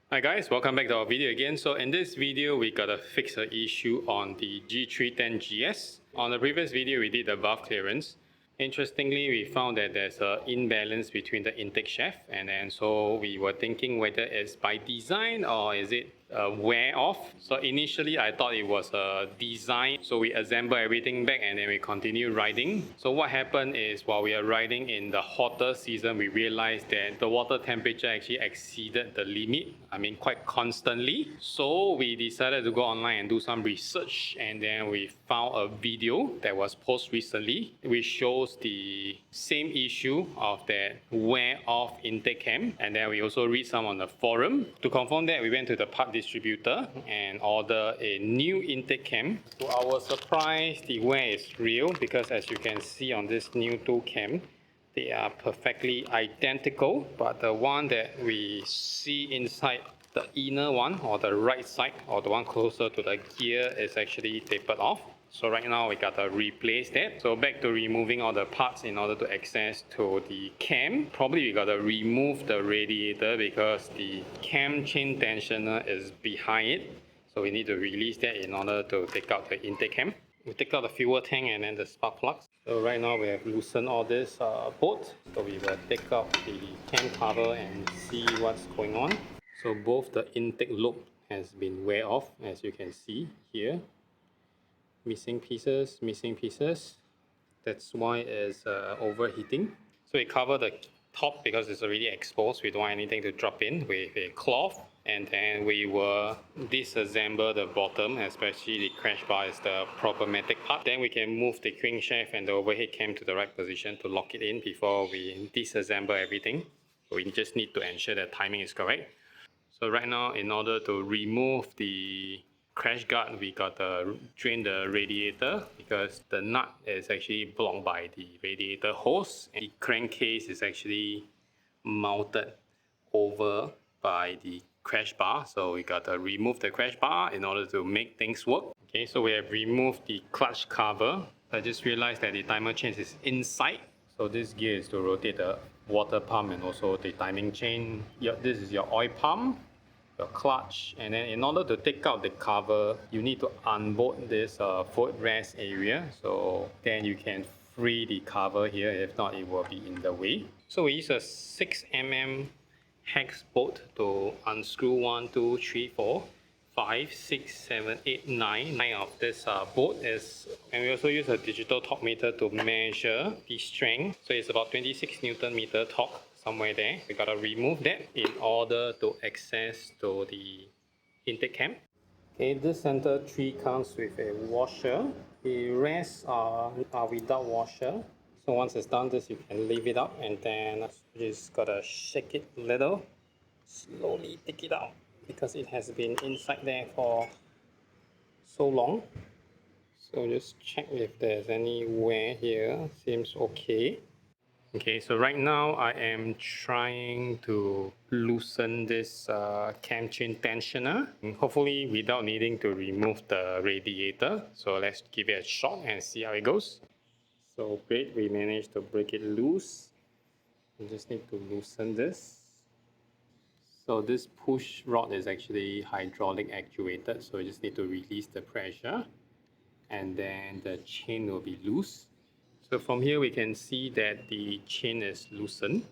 Hi guys, welcome back to our video again. So in this video, we gotta fix an issue on the G310GS. On the previous video, we did the valve clearance. Interestingly, we found that there's an imbalance between the intake shaft, and then so we were thinking whether it's by design or is it wear off. So initially I thought it was a design, so we assemble everything back and then we continue riding. So what happened is while we are riding in the hotter season, we realized that the water temperature actually exceeded the limit, quite constantly. So we decided to go online and do some research, and then we found a video that was posted recently which shows the same issue of that wear off intake cam. And then we also read some on the forum. To confirm that, we went to the part distributor and ordered a new intake cam. To our surprise, the wear is real because as you can see on this new two cam, they are perfectly identical, but the one that we see inside the inner one, or the right side, or the one closer to the gear, is actually tapered off. So right now we gotta replace that. So back to removing all the parts in order to access to the cam. Probably we gotta remove the radiator because the cam chain tensioner is behind it. So we need to release that in order to take out the intake cam. We take out the fuel tank and then the spark plugs. So right now we have loosened all this bolt. So we will take out the cam cover and see what's going on. So both the intake lobe has been wear off, as you can see here. Missing pieces. That's why it's overheating. So we cover the top because it's already exposed. We don't want anything to drop in with a cloth. And then we will disassemble the bottom, especially the crash bar is the problematic part. Then we can move the crankshaft and the overhead cam to the right position to lock it in before we disassemble everything. We just need to ensure that timing is correct. So right now, in order to remove the crash guard, we got to drain the radiator because the nut is actually blocked by the radiator hose, and the crankcase is actually mounted over by the crash bar. So we got to remove the crash bar in order to make things work. Okay, so we have removed the clutch cover. I just realized that the timer chain is inside. So this gear is to rotate the water pump and also the timing chain. This is your oil pump, your clutch, and then in order to take out the cover, you need to unbolt this footrest area, so then you can free the cover here. If not, it will be in the way. So we use a 6mm hex bolt to unscrew 1, 2, 3, 4, 5, 6, 7, 8, 9 of this bolt is, and we also use a digital torque meter to measure the strength. So it's about 26 Newton meter torque, somewhere there. We gotta remove that in order to access to the intake cam. Okay, this center tree comes with a washer. The rest are without washer. So once it's done this, you can leave it up, and then you just gotta shake it a little, slowly take it out because it has been inside there for so long. So just check if there's any wear here. Seems okay. Okay, so right now I am trying to loosen this cam chain tensioner, hopefully without needing to remove the radiator. So let's give it a shot and see how it goes. So great, we managed to break it loose. We just need to loosen this. So this push rod is actually hydraulic actuated, so you just need to release the pressure and then the chain will be loose. So from here we can see that the chain is loosened.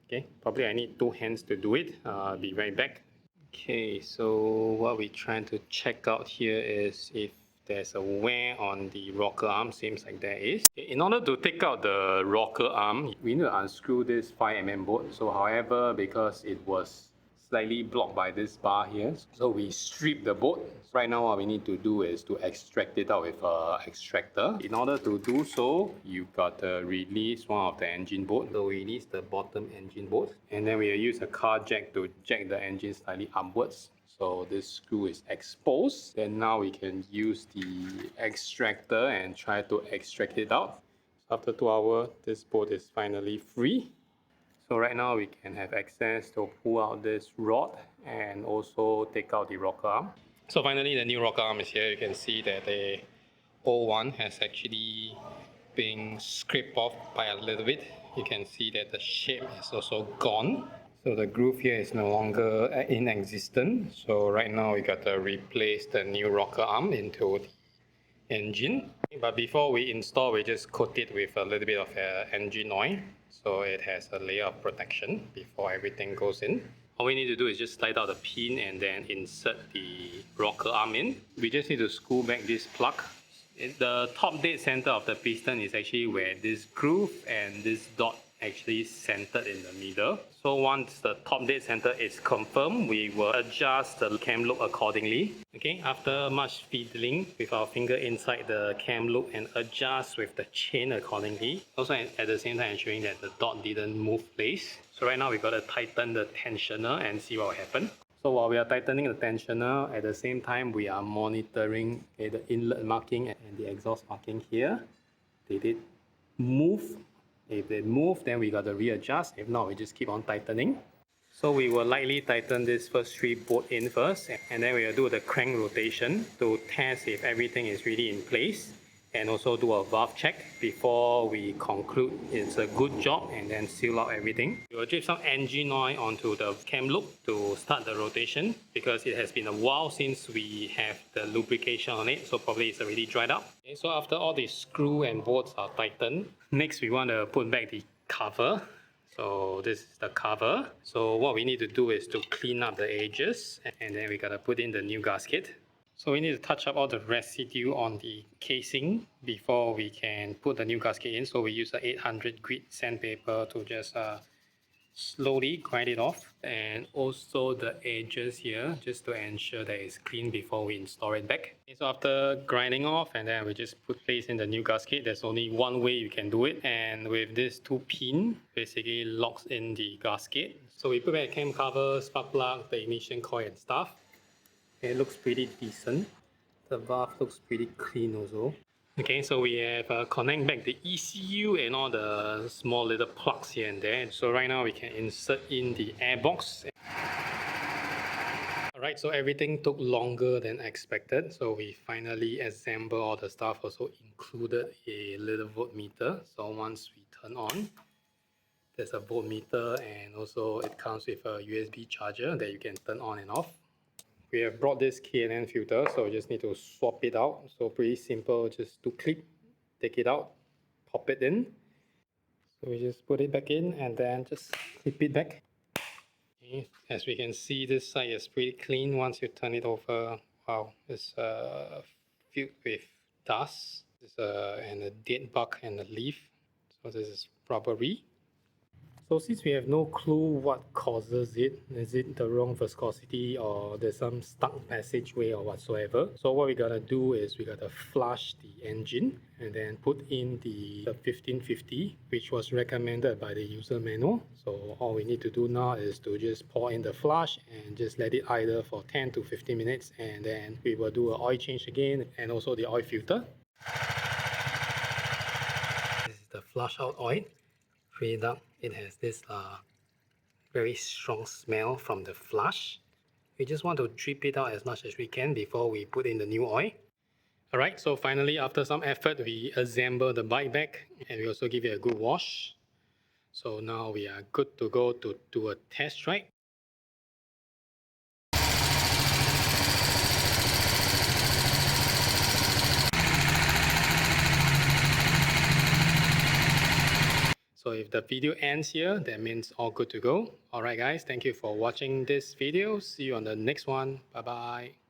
Okay, probably I need 2 hands to do it. I'll be right back. Okay, so what we're trying to check out here is if there's a wear on the rocker arm. Seems like there is. In order to take out the rocker arm, we need to unscrew this 5mm bolt. So however, because it was slightly blocked by this bar here, so we strip the bolt. Right now what we need to do is to extract it out with an extractor. In order to do so, you got to release one of the engine bolt. So we release the bottom engine bolt, and then we will use a car jack to jack the engine slightly upwards. So this screw is exposed. Then now we can use the extractor and try to extract it out. After 2 hours, this bolt is finally free. So right now we can have access to pull out this rod and also take out the rocker arm. So finally the new rocker arm is here. You can see that the old one has actually been scraped off by a little bit. You can see that the shape is also gone. So the groove here is no longer in existence. So right now we got to replace the new rocker arm into the engine. But before we install, we just coat it with a little bit of engine oil. So it has a layer of protection before everything goes in. All we need to do is just slide out the pin and then insert the rocker arm in. We just need to screw back this plug. The top dead center of the piston is actually where this groove and this dot actually centered in the middle. So once the top dead center is confirmed, we will adjust the cam loop accordingly. Okay, after much fiddling with our finger inside the cam loop and adjust with the chain accordingly. Also at the same time ensuring that the dot didn't move place. So right now we got to tighten the tensioner and see what will happen. So while we are tightening the tensioner, at the same time we are monitoring the inlet marking and the exhaust marking here. They did move. If they move, then we got to readjust. If not, we just keep on tightening. So we will lightly tighten this first 3 bolts in first, and then we will do the crank rotation to test if everything is really in place, and also do a valve check before we conclude it's a good job and then seal out everything. We will drip some engine oil onto the cam loop to start the rotation because it has been a while since we have the lubrication on it, so probably it's already dried up. Okay, so after all the screw and bolts are tightened, next we want to put back the cover. So this is the cover. So what we need to do is to clean up the edges, and then we gotta put in the new gasket. So we need to touch up all the residue on the casing before we can put the new gasket in. So we use a 800 grit sandpaper to just slowly grind it off, and also the edges here just to ensure that it's clean before we install it back. Okay, so after grinding off, and then we just place in the new gasket. There's only one way you can do it, and with this 2 pin basically locks in the gasket. So we put back cam cover, spark plug, the ignition coil and stuff. It looks pretty decent. The valve looks pretty clean also. Okay, so we have connect back the ECU and all the small little plugs here and there. So right now we can insert in the airbox. Alright, so everything took longer than expected. So we finally assembled all the stuff. Also included a little voltmeter. So once we turn on, there's a voltmeter, and also it comes with a USB charger that you can turn on and off. We have brought this K&N filter, so we just need to swap it out. So pretty simple, just to clip, take it out, pop it in. So we just put it back in and then just clip it back. Okay. As we can see, this side is pretty clean. Once you turn it over, wow, it's filled with dust. And a dead bug and a leaf. So this is rubbery. So since we have no clue what causes it, is it the wrong viscosity or there's some stuck passageway or whatsoever. So what we gotta do is we gotta flush the engine and then put in the 1550, which was recommended by the user manual. So all we need to do now is to just pour in the flush and just let it idle for 10 to 15 minutes, and then we will do an oil change again and also the oil filter. This is the flush out oil. Filled up. It has this very strong smell from the flush. We just want to drip it out as much as we can before we put in the new oil. Alright, so finally after some effort we assemble the bike back, and we also give it a good wash. So now we are good to go to do a test ride. So if the video ends here, that means all good to go. Alright guys, thank you for watching this video. See you on the next one. Bye bye.